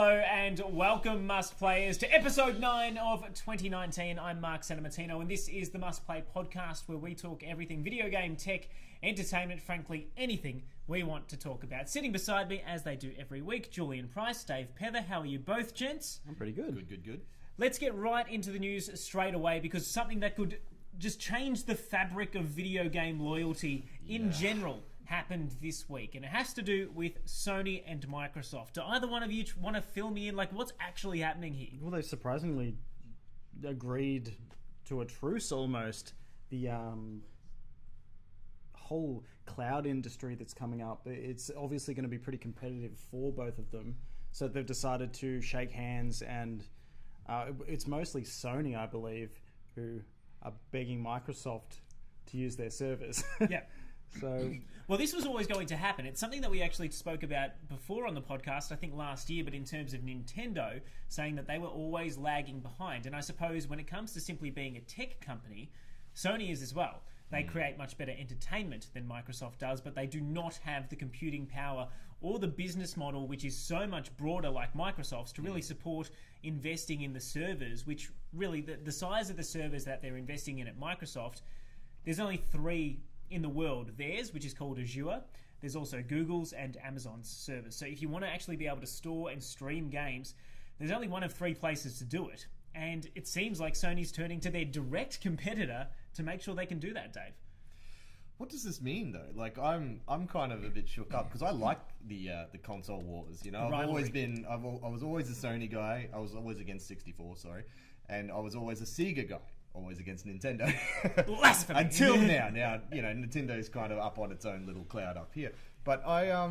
Hello and welcome, Must Players, to episode 9 of 2019. I'm Mark Santo, and this is the Must Play podcast where we talk everything video game, tech, entertainment, frankly, anything we want to talk about. Sitting beside me, as they do every week, Julian Price, Dave Pether. How are you both, gents? I'm pretty good. Good. Let's get right into the news straight away, because something that could just change the fabric of video game loyalty in general happened this week, and it has to do with Sony and Microsoft. Do either one of you want to fill me in, like, what's actually happening here? Well, they surprisingly agreed to a truce almost. The whole cloud industry that's coming up, it's obviously going to be pretty competitive for both of them. So they've decided to shake hands, and it's mostly Sony, I believe, who are begging Microsoft to use their servers. Yeah. So, well, this was always going to happen. It's something that we actually spoke about before on the podcast, I think last year, but in terms of Nintendo, saying that they were always lagging behind. And I suppose when it comes to simply being a tech company, Sony is as well. They create much better entertainment than Microsoft does, but they do not have the computing power or the business model, which is so much broader like Microsoft's, to really support investing in the servers, which really, the size of the servers that they're investing in at Microsoft, there's only 3 in the world. Theirs, which is called Azure. There's also Google's and Amazon's servers. So if you want to actually be able to store and stream games, there's only one of 3 places to do it. And it seems like Sony's turning to their direct competitor to make sure they can do that, Dave. What does this mean, though? Like, I'm kind of a bit shook up because I like the console wars. You know, I was always a Sony guy. I was always against 64. Sorry, and I was always a Sega guy. Always against Nintendo. Blasphemy. Until now. Now, you know, Nintendo's kind of up on its own little cloud up here. But are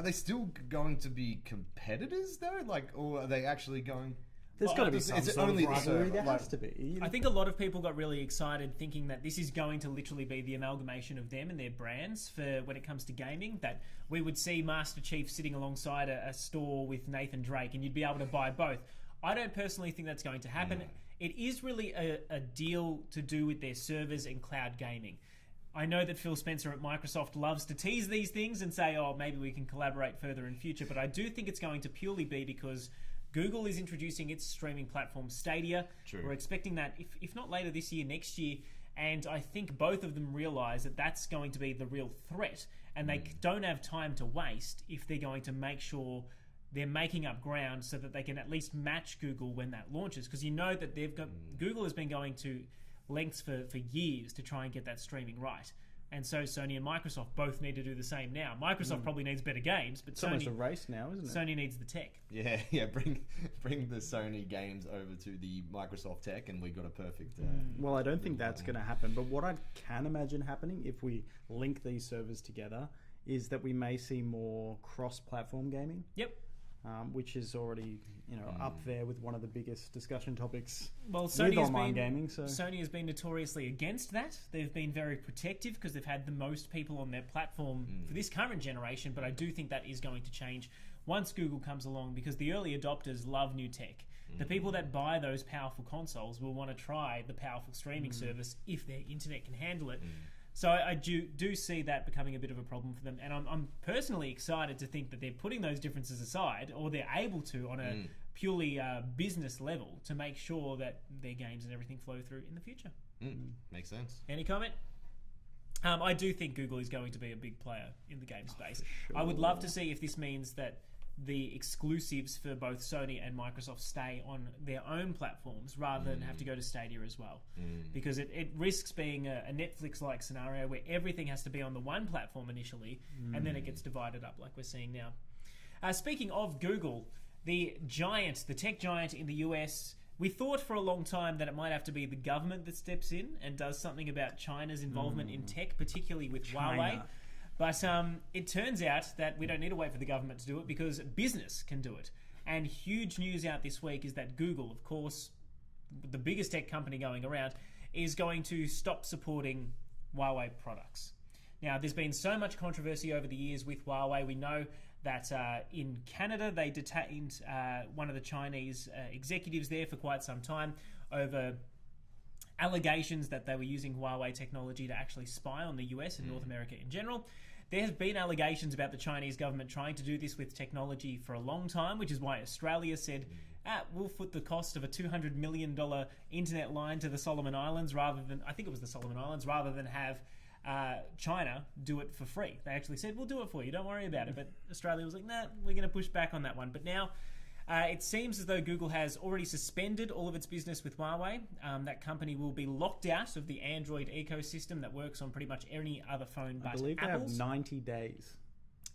they still going to be competitors though? Like, or are they actually going? there's got to be some sort of rivalry. There has to be. I think a lot of people got really excited thinking that this is going to literally be the amalgamation of them and their brands for when it comes to gaming, that we would see Master Chief sitting alongside a store with Nathan Drake and you'd be able to buy both. I don't personally think that's going to happen. It is really a deal to do with their servers and cloud gaming. I know that Phil Spencer at Microsoft loves to tease these things and say, oh, maybe we can collaborate further in future, but I do think it's going to purely be because Google is introducing its streaming platform Stadia. True. We're expecting that, if not later this year, next year, and I think both of them realise that that's going to be the real threat, and they don't have time to waste if they're going to make sure they're making up ground so that they can at least match Google when that launches. Because you know that they've got Google has been going to lengths for years to try and get that streaming right. And so Sony and Microsoft both need to do the same now. Microsoft probably needs better games, but It's almost a race now, isn't it? Sony needs the tech. Yeah. Bring the Sony games over to the Microsoft tech, and we got a perfect. Well, I don't think that's going to happen. But what I can imagine happening if we link these servers together is that we may see more cross-platform gaming. Yep. Which is already, up there with one of the biggest discussion topics Well, with online gaming. So Sony has been notoriously against that. They've been very protective because they've had the most people on their platform for this current generation, but I do think that is going to change once Google comes along, because the early adopters love new tech. The people that buy those powerful consoles will want to try the powerful streaming service if their internet can handle it. So I do see that becoming a bit of a problem for them, and I'm personally excited to think that they're putting those differences aside, or they're able to on a purely business level, to make sure that their games and everything flow through in the future. Makes sense. Any comment? I do think Google is going to be a big player in the game space. sure. I would love to see if this means that the exclusives for both Sony and Microsoft stay on their own platforms rather than have to go to Stadia as well. Because it risks being a Netflix-like scenario where everything has to be on the one platform initially and then it gets divided up like we're seeing now. Speaking of Google, the tech giant in the US, we thought for a long time that it might have to be the government that steps in and does something about China's involvement in tech, particularly with Huawei. But it turns out that we don't need to wait for the government to do it because business can do it. And huge news out this week is that Google, of course, the biggest tech company going around, is going to stop supporting Huawei products. Now, there's been so much controversy over the years with Huawei. We know that in Canada, they detained one of the Chinese executives there for quite some time over allegations that they were using Huawei technology to actually spy on the US and North America in general. There have been allegations about the Chinese government trying to do this with technology for a long time, which is why Australia said, we'll foot the cost of a $200 million internet line to the Solomon Islands rather than, I think it was the Solomon Islands, rather than have China do it for free. They actually said, we'll do it for you, don't worry about it. But Australia was like, nah, we're going to push back on that one. But now it seems as though Google has already suspended all of its business with Huawei. That company will be locked out of the Android ecosystem that works on pretty much any other phone but I believe Apple's. they have 90 days.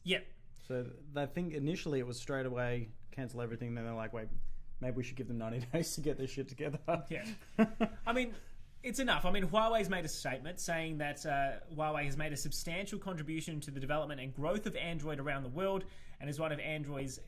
Yep. So I think initially it was straight away, cancel everything. Then they're like, wait, maybe we should give them 90 days to get this shit together. Yeah. I mean, it's enough. I mean, Huawei's made a statement saying that Huawei has made a substantial contribution to the development and growth of Android around the world and is one of Android's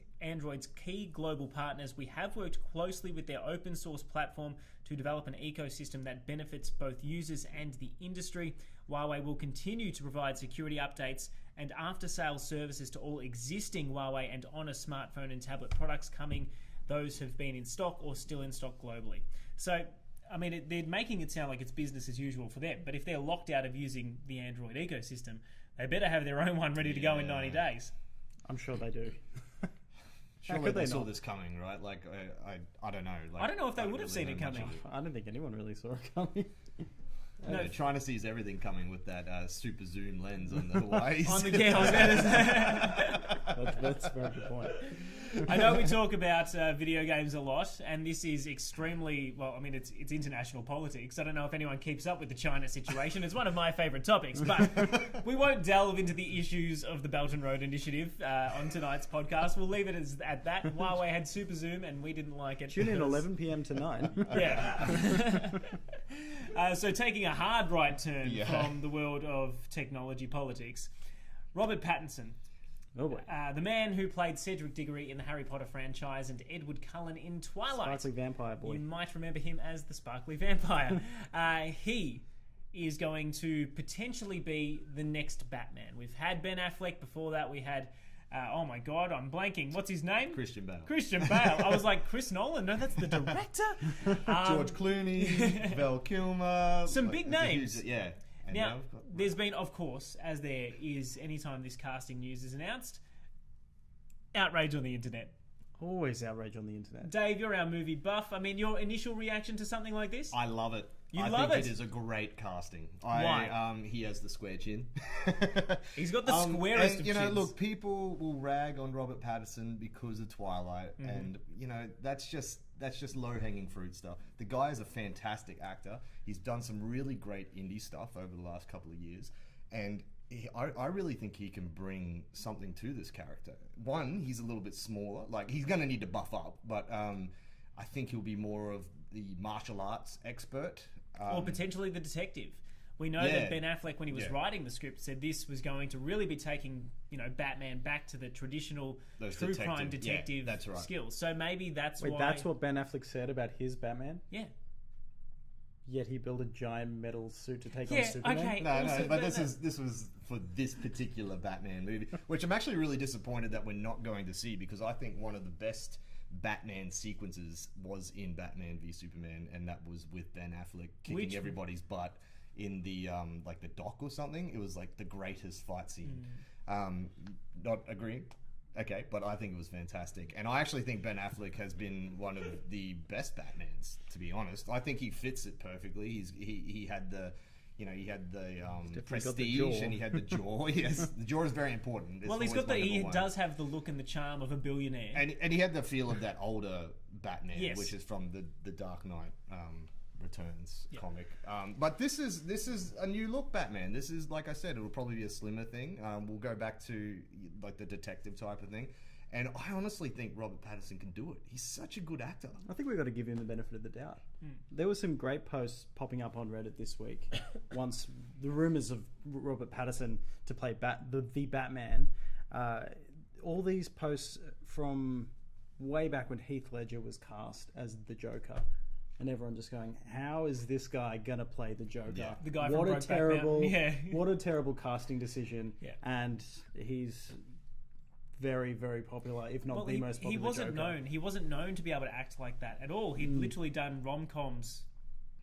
key global partners. We have worked closely with their open source platform to develop an ecosystem that benefits both users and the industry. Huawei will continue to provide security updates and after-sales services to all existing Huawei and Honor smartphone and tablet products coming. Those have been in stock or still in stock globally. So, I mean, they're making it sound like it's business as usual for them. But if they're locked out of using the Android ecosystem, they better have their own one ready to go in 90 days. I'm sure they do. Surely they saw this coming, right? Like, I don't know. Like, I don't know if they would have seen it coming. I don't think anyone really saw it coming. No, China sees everything coming with that super zoom lens on the Huawei. On the That's a very good point. I know we talk about video games a lot, and this is extremely, well, I mean, it's international politics. I don't know if anyone keeps up with the China situation. It's one of my favourite topics, but we won't delve into the issues of the Belt and Road Initiative on tonight's podcast. We'll leave it at that. Huawei had super zoom, and we didn't like it. Tune in 11 p.m. to 9. Yeah. So taking a hard right turn from the world of technology politics, Robert Pattinson. Oh boy. The man who played Cedric Diggory in the Harry Potter franchise and Edward Cullen in Twilight. Sparkly vampire boy. You might remember him as the Sparkly Vampire. He is going to potentially be the next Batman. We've had Ben Affleck. Before that, we had... oh my God, I'm blanking. What's his name? Christian Bale. Christian Bale. I was like, Chris Nolan? No, that's the director. George Clooney, Val Kilmer. Some big names. Yeah. And now there's been, of course, as there is anytime this casting news is announced, outrage on the internet. Always outrage on the internet. Dave, you're our movie buff. I mean, your initial reaction to something like this? I love it. I think it? It is a great casting. Why? He has the square chin. He's got the squarest of chins. chins. People will rag on Robert Pattinson because of Twilight, and that's just low-hanging fruit stuff. The guy is a fantastic actor. He's done some really great indie stuff over the last couple of years, and I really think he can bring something to this character. One, he's a little bit smaller. Like, he's going to need to buff up, but I think he'll be more of the martial arts expert. Or potentially the detective. We know that Ben Affleck, when he was writing the script, said this was going to really be taking, Batman back to the traditional true crime detective skills. So maybe that's why... Wait, that's what Ben Affleck said about his Batman? Yeah. Yet he built a giant metal suit to take on Superman? Okay. No, but this was for this particular Batman movie, which I'm actually really disappointed that we're not going to see, because I think one of the best Batman sequences was in Batman v Superman, and that was with Ben Affleck kicking everybody's butt in the like the dock or something. It was like the greatest fight scene. Not agreeing. Okay, but I think it was fantastic, and I actually think Ben Affleck has been one of the best Batmans. To be honest, I think he fits it perfectly. He had the prestige, and he had the jaw. Yes, the jaw is very important. It's he does have the look and the charm of a billionaire, and he had the feel of that older Batman, which is from the Dark Knight Returns comic. But this is a new look Batman. This is, like I said, it'll probably be a slimmer thing. We'll go back to like the detective type of thing. And I honestly think Robert Pattinson can do it. He's such a good actor. I think we've got to give him the benefit of the doubt. There were some great posts popping up on Reddit this week. Once the rumours of Robert Pattinson to play the Batman, all these posts from way back when Heath Ledger was cast as the Joker. And everyone just going, how is this guy going to play the Joker? Yeah. The guy what from a terrible, what a terrible casting decision. Yeah. And he's very, very popular, if not the most popular He wasn't known to be able to act like that at all. He'd literally done rom-coms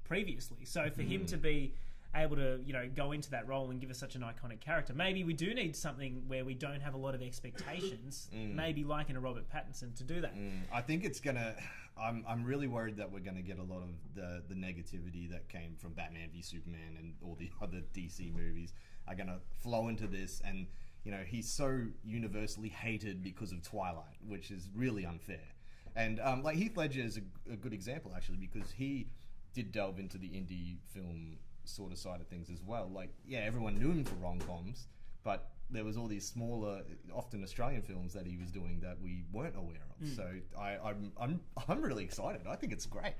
previously. So for him to be able to, go into that role and give us such an iconic character. Maybe we do need something where we don't have a lot of expectations, maybe like in a Robert Pattinson, to do that. I think it's gonna. I'm really worried that we're gonna get a lot of the negativity that came from Batman v Superman and all the other DC movies are gonna flow into this, and he's so universally hated because of Twilight, which is really unfair. And like Heath Ledger is a good example actually, because he did delve into the indie film sort of side of things as well. Like, yeah, everyone knew him for rom-coms, but there was all these smaller, often Australian films that he was doing that we weren't aware of. So I'm really excited. I think it's great.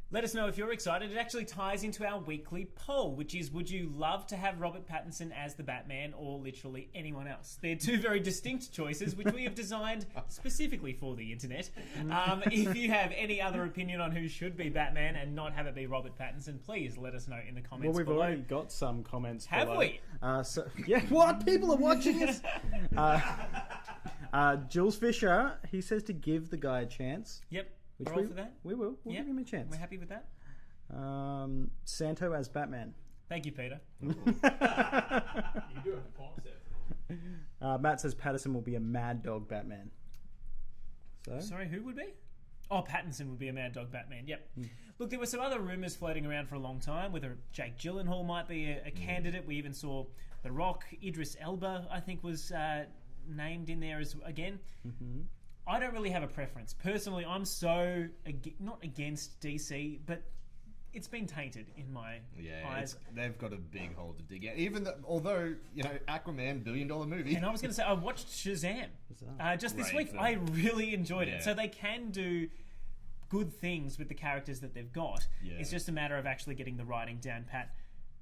Let us know if you're excited. It actually ties into our weekly poll, which is, would you love to have Robert Pattinson as the Batman or literally anyone else? They're two very distinct choices, which we have designed specifically for the internet. If you have any other opinion on who should be Batman and not have it be Robert Pattinson, please let us know in the comments Well, we've below. already got some comments Have below. we? Yeah, what? People are watching us? Jules Fisher, he says to give the guy a chance. Yep. Which We're all for that? We will. We'll give him a chance. We're happy with that. Santo as Batman. Thank you, Peter. You do have the concept. Matt says Pattinson will be a mad dog Batman. So? Sorry, who would be? Oh, Pattinson would be a Mad Dog Batman. Yep. Look, there were some other rumours floating around for a long time, whether Jake Gyllenhaal might be a candidate. We even saw The Rock, Idris Elba, I think, was named in there again. I don't really have a preference. Personally, I'm so not against DC, but it's been tainted in my eyes. They've got a big hole to dig out. Although Aquaman, $1 billion movie. And I was going to say, I watched Shazam just this week. film. I really enjoyed Yeah. it. So they can do good things with the characters that they've got. Yeah. It's just a matter of actually getting the writing down pat.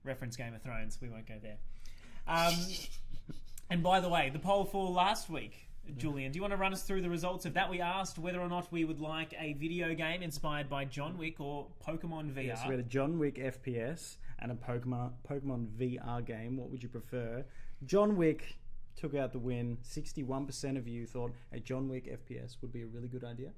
Reference Game of Thrones. We won't go there. And by the way, the poll for last week, Julian, do you want to run us through the results of that? We asked whether or not we would like a video game inspired by John Wick or Pokemon VR. Yeah, so we had a John Wick FPS and a Pokemon VR game. What would you prefer? John Wick took out the win. 61% of you thought a John Wick FPS would be a really good idea,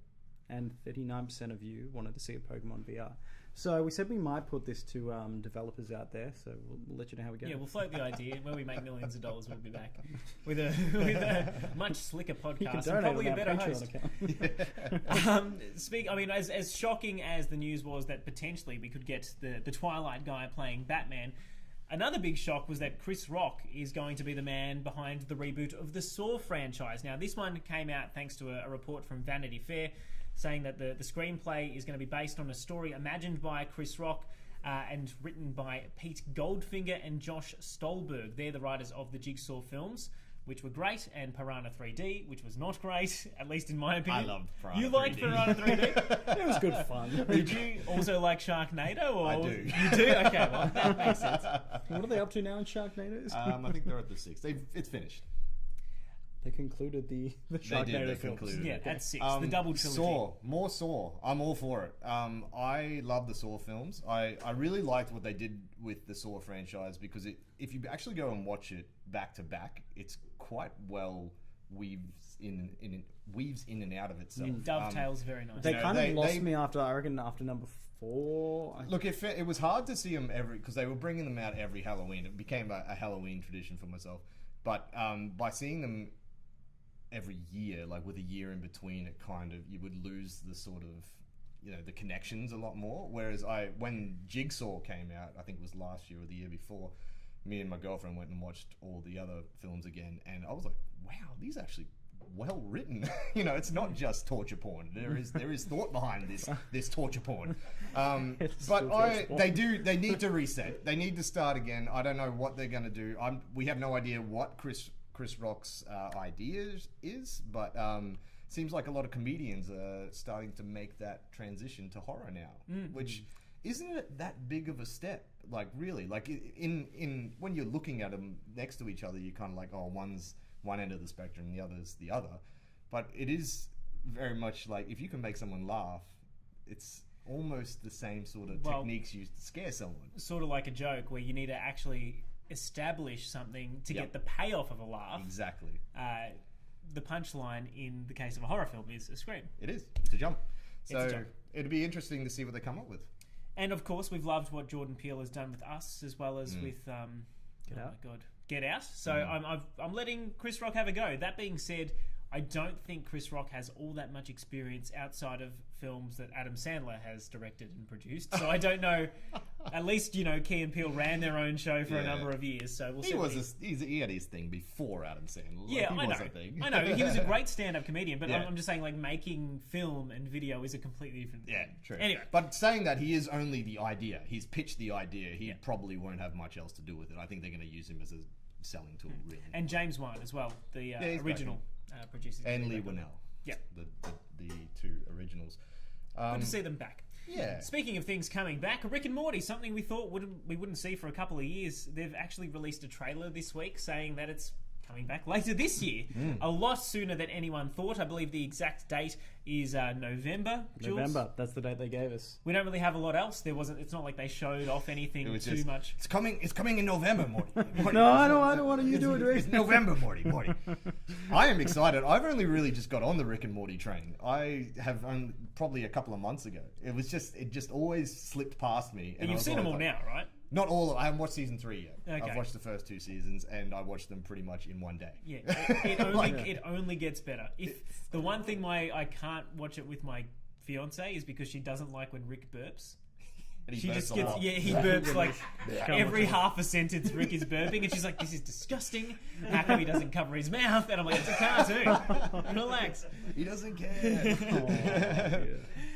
and 39% of you wanted to see a Pokemon VR. So we said we might put this to developers out there, so we'll let you know how we go. Yeah, we'll float the idea. When we make millions of dollars, we'll be back with a much slicker podcast and probably a better host. As shocking as the news was that potentially we could get the Twilight guy playing Batman, another big shock was that Chris Rock is going to be the man behind the reboot of the Saw franchise. Now, this one came out thanks to a report from Vanity Fair, saying that the screenplay is going to be based on a story imagined by Chris Rock and written by Pete Goldfinger and Josh Stolberg. They're the writers of the Jigsaw films, which were great, and Piranha 3D, which was not great, at least in my opinion. I loved Piranha 3D. You liked Piranha 3D? It was good fun. Did you also like Sharknado? Or I do. You do? Okay, well, that makes sense. What are they up to now in Sharknado? I think they're at the 6th. It's finished. They concluded the Sharknado films. concluded Yeah, it. at 6, the double trilogy. More Saw. I'm all for it. I love the Saw films. I really liked what they did with the Saw franchise, because if you actually go and watch it back to back, it's quite well weaves in and out of itself. It dovetails very nicely. They kind of lost me after number 4. Look, it was hard to see them because they were bringing them out every Halloween. It became a Halloween tradition for myself. But by seeing them every year, like with a year in between, it kind of, you would lose the sort of, the connections a lot more. Whereas when Jigsaw came out, I think it was last year or the year before, me and my girlfriend went and watched all the other films again, and I was like, wow, these are actually well written. It's not just torture porn. There is thought behind this torture porn. But they need to reset. They need to start again. I don't know what they're going to do. We have no idea what Chris Rock's idea is, but seems like a lot of comedians are starting to make that transition to horror now, which isn't it that big of a step? Like, really, like in when you're looking at them next to each other, you're kind of like, oh, one's one end of the spectrum, the other's the other. But it is very much like, if you can make someone laugh, it's almost the same sort of techniques used to scare someone. Sort of like a joke where you need to actually establish something to get the payoff of a laugh. Exactly. The punchline in the case of a horror film is a scream. It is. It's a jump. It's a jump. It'd be interesting to see what they come up with. And of course, we've loved what Jordan Peele has done with Us, as well as with Get Out. my God, Get Out. So I'm letting Chris Rock have a go. That being said, I don't think Chris Rock has all that much experience outside of films that Adam Sandler has directed and produced. So I don't know. At least, Key and Peele ran their own show for a number of years. So we'll see. He had his thing before Adam Sandler. Yeah, he I know. was a thing. I know. He was a great stand-up comedian, but Yeah. I'm just saying, like, making film and video is a completely different thing. Yeah, true. Anyway. But saying that, he is only the idea. He's pitched the idea. He probably won't have much else to do with it. I think they're going to use him as a selling tool, really. And James Wan as well, the he's original producer. And Lee Winnell. Yeah. The two originals. Good to see them back. Yeah. Speaking of things coming back, Rick and Morty, something we thought we wouldn't see for a couple of years. They've actually released a trailer this week saying that it's coming back later this year. A lot sooner than anyone thought. I believe the exact date is November. Jules? November. That's the date they gave us. We don't really have a lot else. It's not like they showed off anything too much. It's coming in November, Morty. No, I don't want you to do it, Rick. It's November, Morty. I am excited. I've only really just got on the Rick and Morty train. I have probably a couple of months ago. It just always slipped past me. And you've seen them all now, right? Not all. I haven't watched season 3 yet. Okay. I've watched the first 2 seasons, and I watched them pretty much in one day. Yeah, it only gets better. The one thing I can't watch it with my fiance is because she doesn't like when Rick burps. And he She burps just a gets lot. he burps like every half a sentence. Rick is burping, and she's like, "This is disgusting. How come he doesn't cover his mouth?" And I'm like, "It's a cartoon. Relax." He doesn't care.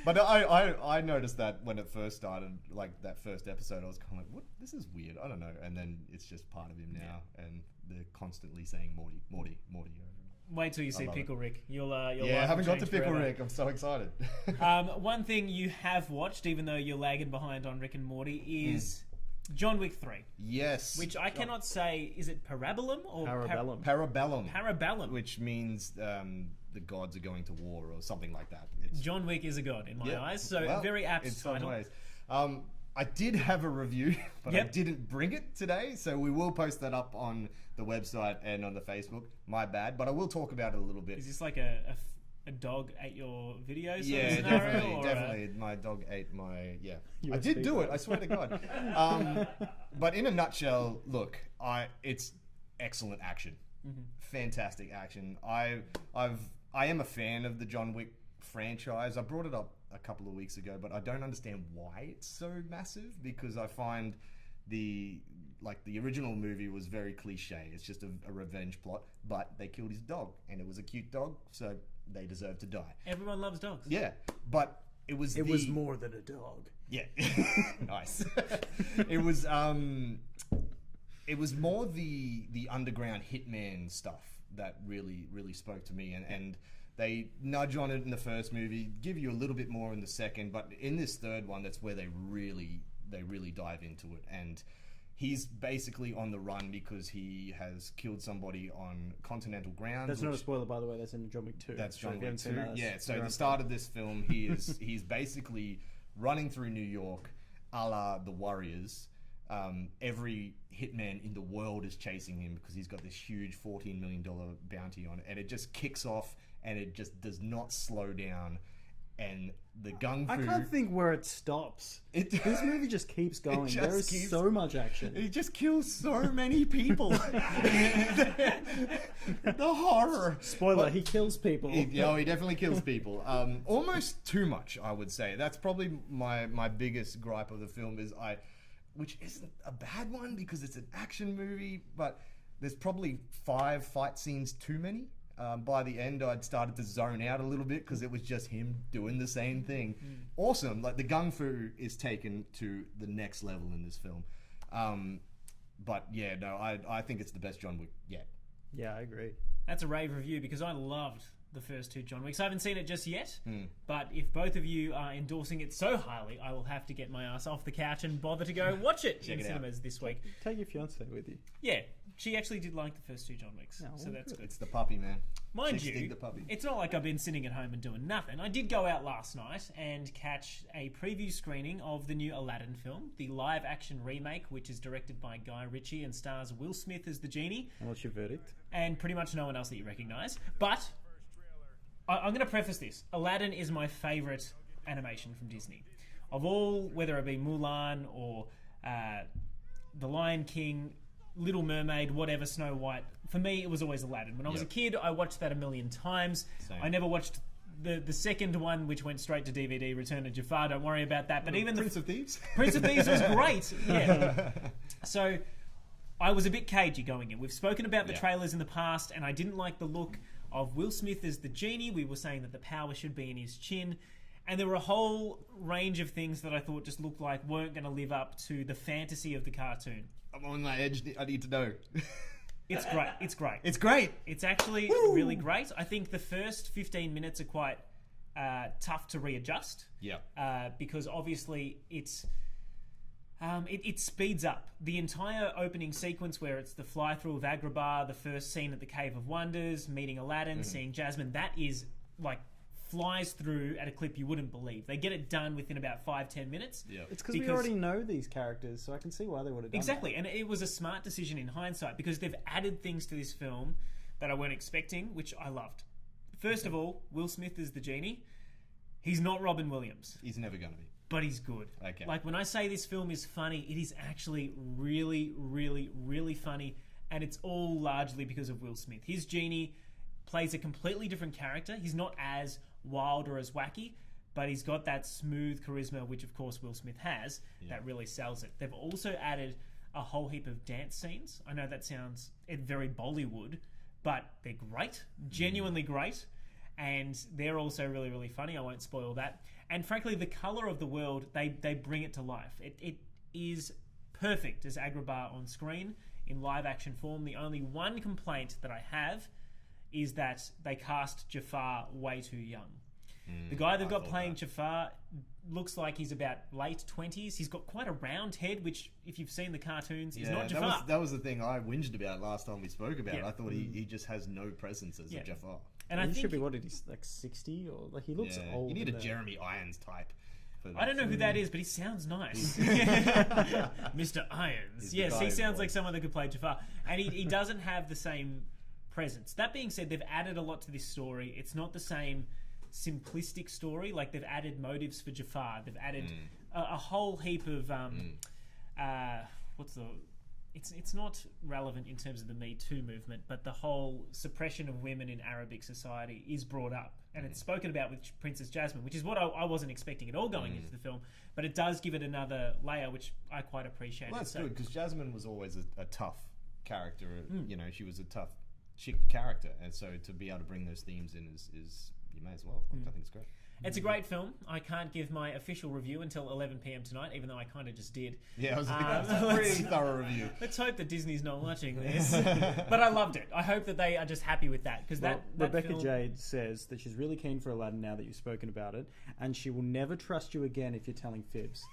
But I noticed that when it first started, like that first episode, I was kind of like, "What? This is weird. I don't know." And then it's just part of him now, and they're constantly saying Morty. Wait till you see love Pickle Rick. You'll Yeah, life I haven't will got to change Pickle forever. Rick. I'm so excited. One thing you have watched, even though you're lagging behind on Rick and Morty, is John Wick 3. Yes. Which I cannot say, is it Parabellum or Parabellum. Parabellum. Parabellum. Which means the gods are going to war or something like that. It's, John Wick is a god in my eyes, so well, very apt in some title. ways. I did have a review, but I Yep. didn't bring it today, so we will post that up on the website and on the Facebook. My bad, but I will talk about it a little bit. Is this like a dog ate your videos? Yeah, scenario, definitely, or definitely. My dog ate my I USB did do it. I swear to God. But in a nutshell, look, it's excellent action, fantastic action. I am a fan of the John Wick franchise. I brought it up a couple of weeks ago, but I don't understand why it's so massive, because I find the original movie was very cliche. It's just a revenge plot, but they killed his dog, and it was a cute dog, so they deserve to die. Everyone loves dogs. Yeah, but it was more than a dog. Yeah. Nice. It was more the underground hitman stuff that really spoke to me, and they nudge on it in the first movie, give you a little bit more in the second, but in this third one, that's where they really dive into it. And he's basically on the run because he has killed somebody on continental ground. That's not a spoiler, by the way. That's in John Wick 2. That's So John if you Wick haven't 2. seen that, Yeah, so you're the on start of this film, he's basically running through New York, a la The Warriors. Every hitman in the world is chasing him because he's got this huge $14 million bounty on it, and it just kicks off, and it just does not slow down. And the gung fu. I can't think where it stops. This movie just keeps going. just There is keeps- so much action. He just kills so many people. The horror. Spoiler, he kills people. He definitely kills people. Almost too much, I would say. That's probably my biggest gripe of the film which isn't a bad one because it's an action movie, but there's probably 5 fight scenes too many. By the end, I'd started to zone out a little bit because it was just him doing the same thing. Awesome. Like, the gung fu is taken to the next level in this film. But yeah, no, I think it's the best John Wick yet. Yeah, I agree. That's a rave review because I loved the first 2 John Wicks. I haven't seen it just yet, but if both of you are endorsing it so highly, I will have to get my ass off the couch and bother to go watch it in it out. cinemas this week. Take your fiance with you. Yeah, she actually did like the first 2 John Wicks, so that's good. It's the puppy, man. Mind Chicks you, dig the puppy. it's not like I've been sitting at home and doing nothing. I did go out last night and catch a preview screening of the new Aladdin film, the live-action remake, which is directed by Guy Ritchie and stars Will Smith as the genie, And what's your verdict? and pretty much no one else that you recognise. But I'm going to preface this. Aladdin is my favourite animation from Disney. of all, whether it be Mulan or The Lion King, Little Mermaid, whatever, Snow White, for me it was always Aladdin. When I was a kid, I watched that a million times. Same. I never watched the second one, which went straight to DVD, Return of Jafar. Don't worry about that. But even Prince of Thieves? Prince of Thieves was great. Yeah. So I was a bit cagey going in. We've spoken about the trailers in the past, and I didn't like the look of Will Smith as the genie. We were saying that the power should be in his chin. And there were a whole range of things that I thought just looked like weren't going to live up to the fantasy of the cartoon. I'm on my edge. I need to know. It's great. It's great. It's great. It's actually really great. I think the first 15 minutes are quite tough to readjust. Yeah. Because obviously it speeds up. The entire opening sequence where it's the fly-through of Agrabah, the first scene at the Cave of Wonders, meeting Aladdin, seeing Jasmine, that is like flies through at a clip you wouldn't believe. They get it done within about 5-10 minutes. Yeah. It's because we already know these characters, so I can see why they would have done Exactly, that. and it was a smart decision in hindsight because they've added things to this film that I weren't expecting, which I loved. First of all, Will Smith is the genie. He's not Robin Williams. He's never going to be. But he's good. Okay. Like, when I say this film is funny, it is actually really, really, really funny, and it's all largely because of Will Smith. His genie plays a completely different character. He's not as wild or as wacky, but he's got that smooth charisma, which of course Will Smith has, that really sells it. They've also added a whole heap of dance scenes. I know that sounds very Bollywood, but they're great, genuinely great, and they're also really, really funny. I won't spoil that. And frankly, the colour of the world, they bring it to life. It is perfect as Agrabah on screen in live action form. The only one complaint that I have is that they cast Jafar way too young. The guy they've got playing Jafar looks like he's about late 20s. He's got quite a round head, which, if you've seen the cartoons, is not Jafar. That was the thing I whinged about last time we spoke about it. I thought he just has no presence as a Jafar. And He I think should be, what did he, like 60? Or like he looks old. You need a in the- Jeremy Irons type. I don't know who that is, but he sounds nice. Mr. Irons. Yes, he sounds like someone that could play Jafar. And he doesn't have the same presence. That being said, they've added a lot to this story. It's not the same simplistic story. Like, they've added motives for Jafar. They've added a whole heap of it's not relevant in terms of the Me Too movement, but the whole suppression of women in Arabic society is brought up, and it's spoken about with Princess Jasmine, which is what I wasn't expecting at all going into the film, but it does give it another layer, which I quite appreciate. Well, that's good, because Jasmine was always a tough character. You know, she was a tough chick character, and so to be able to bring those themes in is you may as well. I think it's great. It's a great film. I can't give my official review until 11 p.m. tonight, even though I kind of just did. Yeah, I was like, that's a pretty thorough review. Let's hope that Disney's not watching this. But I loved it. I hope that they are just happy with that, because that Rebecca film... Jade says that she's really keen for Aladdin now that you've spoken about it, and she will never trust you again if you're telling fibs.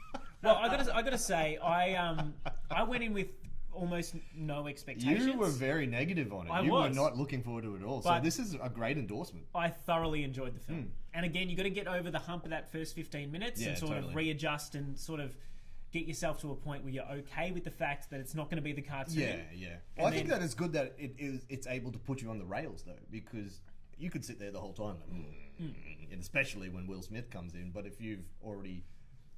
Well, I gotta say, I went in with almost no expectations. You were very negative on it. You were not looking forward to it at all. So this is a great endorsement. I thoroughly enjoyed the film. And again, you got to get over the hump of that first 15 minutes and sort of readjust and sort of get yourself to a point where you're okay with the fact that it's not going to be the cartoon. Yeah. Well, I think that it's good that it's able to put you on the rails, though, because you could sit there the whole time, and especially when Will Smith comes in. But if you've already...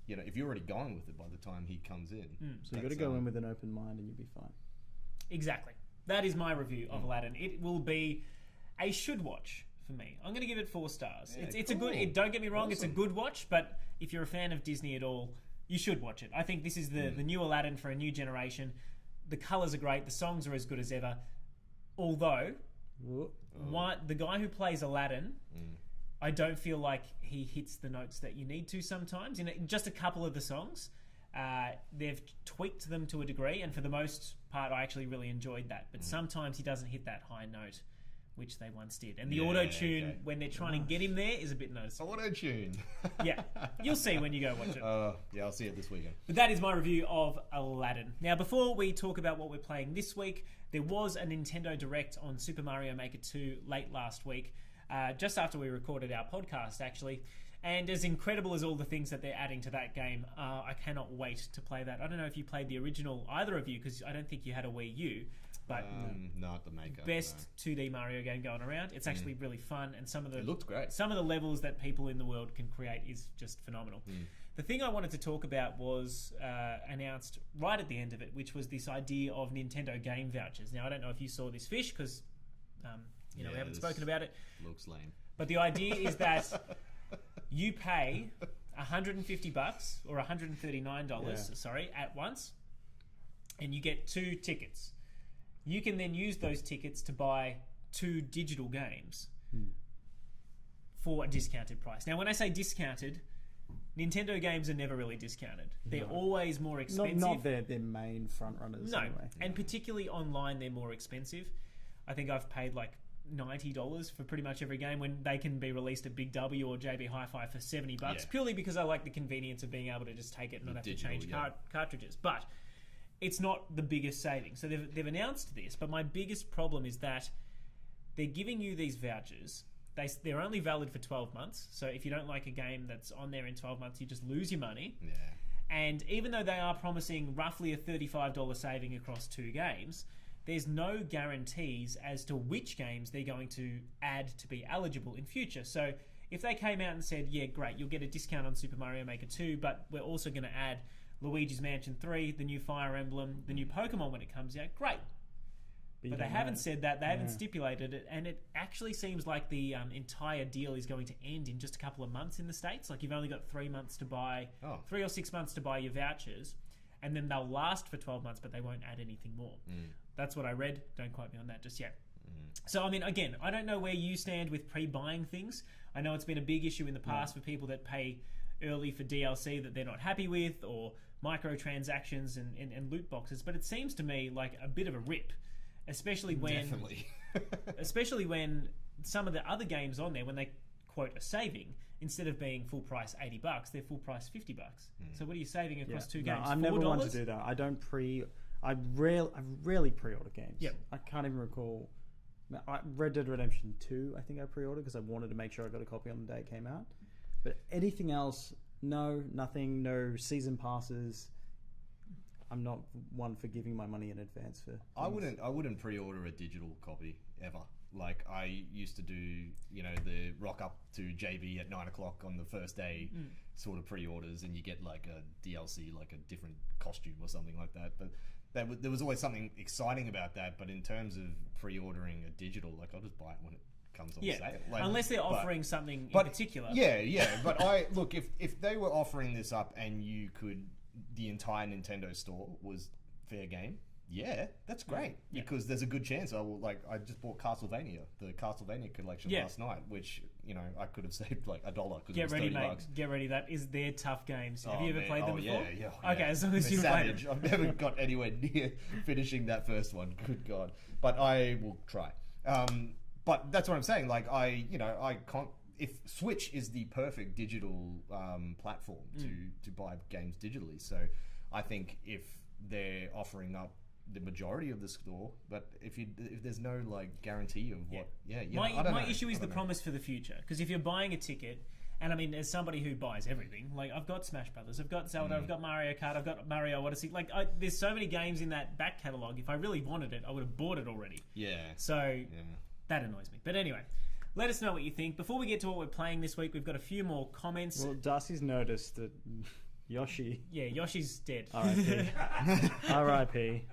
if you're already gone with it by the time he comes in. So you've got to go in with an open mind and you'll be fine. Exactly. That is my review of Aladdin. It will be a should watch for me. I'm going to give it 4 stars. Yeah, it's a good... don't get me wrong, it's a good watch, but if you're a fan of Disney at all, you should watch it. I think this is the new Aladdin for a new generation. The colours are great. The songs are as good as ever. Although, the guy who plays Aladdin... I don't feel like he hits the notes that you need to sometimes. In just a couple of the songs, they've tweaked them to a degree, and for the most part, I actually really enjoyed that. But sometimes he doesn't hit that high note, which they once did. And the auto-tune, when they're trying to get him there, is a bit noticeable. Auto-tune. Yeah, you'll see when you go watch it. Yeah, I'll see it this weekend. But that is my review of Aladdin. Now, before we talk about what we're playing this week, there was a Nintendo Direct on Super Mario Maker 2 late last week. Just after we recorded our podcast, actually. And as incredible as all the things that they're adding to that game, I cannot wait to play that. I don't know if you played the original, either of you, because I don't think you had a Wii U. But not the maker. Best 2D Mario game going around. It's actually really fun, and it looked great. Some of the levels that people in the world can create is just phenomenal. The thing I wanted to talk about was announced right at the end of it, which was this idea of Nintendo game vouchers. Now, I don't know if you saw this fish because we haven't spoken about it. Looks lame. But the idea is that you pay $150 or $139, at once, and you get 2 tickets. You can then use those tickets to buy 2 digital games for a discounted price. Now, when I say discounted, Nintendo games are never really discounted. They're always more expensive. Not their main front runners. No, anyway. And particularly online, they're more expensive. I think I've paid like $90 for pretty much every game when they can be released at Big W or JB Hi-Fi for $70, purely because I like the convenience of being able to just take it and not have to change cartridges. But it's not the biggest saving. So they've announced this, but my biggest problem is that they're giving you these vouchers. They're only valid for 12 months. So if you don't like a game that's on there in 12 months, you just lose your money. Yeah. And even though they are promising roughly a $35 saving across 2 games, there's no guarantees as to which games they're going to add to be eligible in future. So if they came out and said, yeah, great, you'll get a discount on Super Mario Maker 2, but we're also going to add Luigi's Mansion 3, the new Fire Emblem, the new Pokemon when it comes out, great. But they haven't said that. They haven't stipulated it. And it actually seems like the entire deal is going to end in just a couple of months in the States. Like you've only got 3 months to buy, 3 or 6 months to buy your vouchers. And then they'll last for 12 months, but they won't add anything more. That's what I read. Don't quote me on that just yet. So, I mean, again, I don't know where you stand with pre-buying things. I know it's been a big issue in the past for people that pay early for DLC that they're not happy with, or microtransactions and loot boxes. But it seems to me like a bit of a rip. Especially when some of the other games on there, when they quote a saving, instead of being full price $80, they're full price $50. So what are you saving across 2 games? I never want to do that. I rarely pre-order games. Yep. I can't even recall. Red Dead Redemption 2, I think I pre-ordered because I wanted to make sure I got a copy on the day it came out. But anything else, nothing, no season passes. I'm not one for giving my money in advance for things. I wouldn't pre-order a digital copy ever. Like I used to do, the rock up to JB at 9 o'clock on the first day sort of pre-orders, and you get like a DLC, like a different costume or something like that. But there was always something exciting about that. But in terms of pre-ordering a digital, like I'll just buy it when it comes on sale. Like, unless they're offering something in particular. Yeah. But if they were offering this up and you could. The entire Nintendo store was fair game. Yeah, that's great because there's a good chance I just bought Castlevania, the Castlevania collection last night, which I could have saved like $1 because it was $30. Mate. Get ready, that is their tough games. Have you ever played them before? Yeah. Okay, as long as you've played them. I've never got anywhere near finishing that first one. Good God, but I will try. But that's what I'm saying. Like I can't. If Switch is the perfect digital platform to buy games digitally, so I think if they're offering up the majority of the store, but if there's no like guarantee of what, my issue is the promise for the future. Because if you're buying a ticket, and I mean, as somebody who buys everything, like I've got Smash Brothers, I've got Zelda, I've got Mario Kart, I've got Mario Odyssey. Like there's so many games in that back catalogue. If I really wanted it, I would have bought it already. Yeah. So that annoys me. But anyway. Let us know what you think. Before we get to what we're playing this week, we've got a few more comments. Well, Darcy's noticed that Yoshi... Yeah, Yoshi's dead. R.I.P. R.I.P.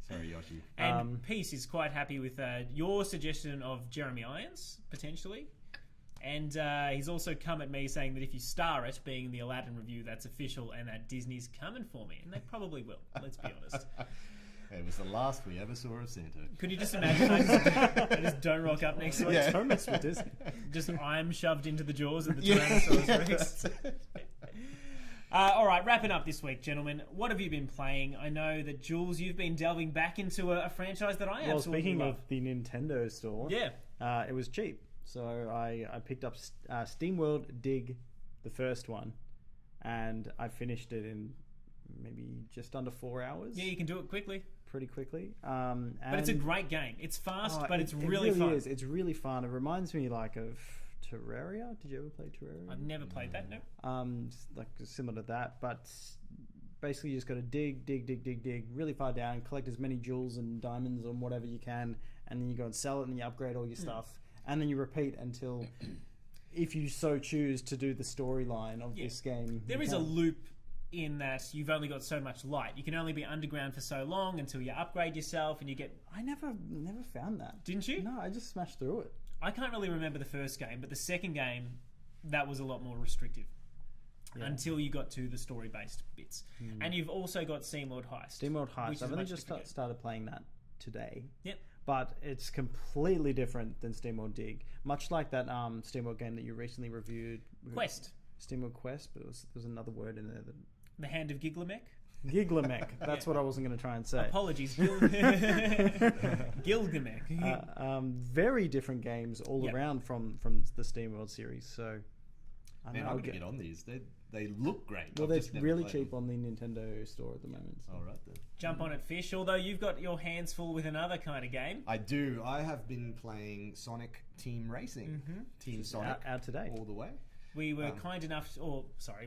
Sorry, Yoshi. And Peace is quite happy with your suggestion of Jeremy Irons, potentially. And he's also come at me saying that if you star it, being the Aladdin review, that's official and that Disney's coming for me. And they probably will, let's be honest. It was the last we ever saw of Santo. Could you just imagine I just don't rock up next week? Yeah. Don't mess with Disney. Just I'm shoved into the jaws of the Tyrannosaurus Rex. All right, wrapping up this week, gentlemen. What have you been playing? I know that, Jules, you've been delving back into a franchise that I absolutely love. Well, speaking of the Nintendo store, it was cheap. So I picked up SteamWorld Dig, the first one, and I finished it in maybe just under 4 hours. Yeah, you can do it quickly. Pretty quickly. But it's a great game. It's fast, but it's really fun. It's really fun. It reminds me like of Terraria. Did you ever play Terraria? I've never played that. No. Like similar to that, but basically you just got to dig really far down, collect as many jewels and diamonds and whatever you can, and then you go and sell it and you upgrade all your stuff, and then you repeat until, if you so choose to do the storyline of this game. There is a loop in that you've only got so much light. You can only be underground for so long until you upgrade yourself and you get... I never found that. Didn't you? No, I just smashed through it. I can't really remember the first game, but the second game, that was a lot more restrictive. Yeah. Until you got to the story-based bits. And you've also got SteamWorld Heist. SteamWorld Heist. I've only just started playing that today. Yep. But it's completely different than SteamWorld Dig. Much like that SteamWorld game that you recently reviewed. Quest. SteamWorld Quest, but there was another word in there. The Hand of Gilgamesh? Gilgamesh. That's what I wasn't going to try and say. Apologies. Gilgamesh. Very different games all around from the SteamWorld series. So, I'm going to get on these. They look great. Well, they're really cheap on the Nintendo store at the moment. So. All right then. Jump on it, Fish. Although you've got your hands full with another kind of game. I do. I have been playing Sonic Team Racing. Team Sonic. Out today. All the way. We were kind enough,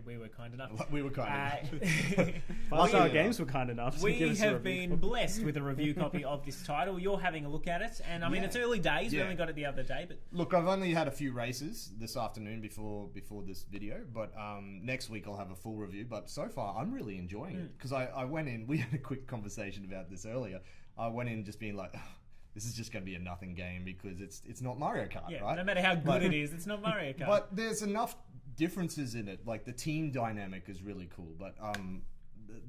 we were kind enough. We were kind enough. 5-Star Games were kind enough. We have been blessed with a review copy of this title. You're having a look at it, and I mean it's early days. We only got it the other day, but look, I've only had a few races this afternoon before this video, but next week I'll have a full review. But so far, I'm really enjoying it because I went in. We had a quick conversation about this earlier. I went in just being like, this is just going to be a nothing game because it's not Mario Kart, right? No matter how good it is, it's not Mario Kart. But there's enough differences in it. Like the team dynamic is really cool, but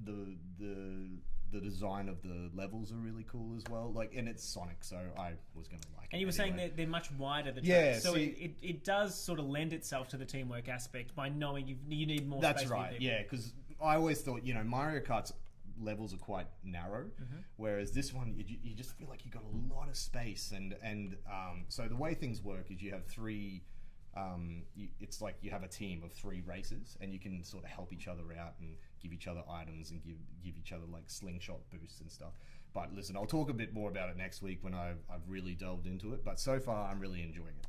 the design of the levels are really cool as well. Like, and it's Sonic, so I was going to like it. And you were saying that they're much wider. The tracks. So it does sort of lend itself to the teamwork aspect by knowing you need more. That's space right. Yeah, because I always thought Mario Kart's levels are quite narrow, whereas this one you just feel like you got a lot of space, and so the way things work is you have three. It's like you have a team of 3 racers, and you can sort of help each other out and give each other items and give each other like slingshot boosts and stuff. But listen, I'll talk a bit more about it next week when I've really delved into it. But so far, I'm really enjoying it.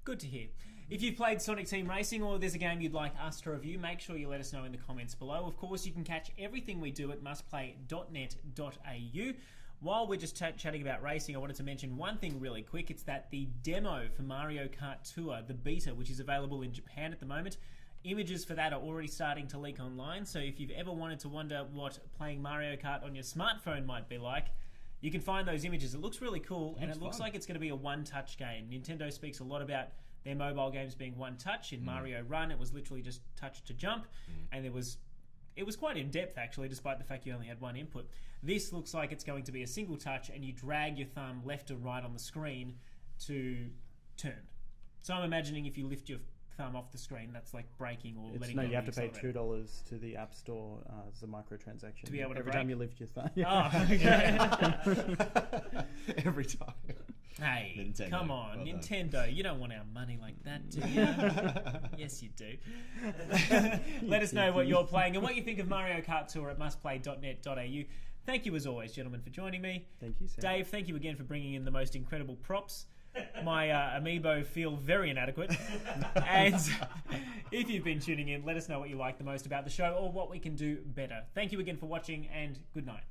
Good to hear. If you've played Sonic Team Racing or there's a game you'd like us to review, make sure you let us know in the comments below. Of course, you can catch everything we do at mustplay.net.au. While we're just chatting about racing, I wanted to mention one thing really quick. It's that the demo for Mario Kart Tour, the beta, which is available in Japan at the moment, images for that are already starting to leak online. So if you've ever wanted to wonder what playing Mario Kart on your smartphone might be like, you can find those images. It looks really cool, and it looks like it's going to be a one-touch game. Nintendo speaks a lot about their mobile games being one-touch. In Mario Run, it was literally just touch to jump, and it was quite in-depth, actually, despite the fact you only had one input. This looks like it's going to be a single touch, and you drag your thumb left or right on the screen to turn. So I'm imagining if you lift your thumb off the screen, that's like braking or letting go. No, you have to pay $2 to the App Store as a microtransaction to be able to every brake? time you lift your thumb. Oh, okay. Every time. Hey, Nintendo. Come on, Well Nintendo. You don't want our money like that, do you? Yes, you do. Let us know what you're playing and what you think of Mario Kart Tour at mustplay.net.au. Thank you, as always, gentlemen, for joining me. Thank you, Sam. Dave, thank you again for bringing in the most incredible props. My amiibo feel very inadequate. And if you've been tuning in, let us know what you like the most about the show or what we can do better. Thank you again for watching, and good night.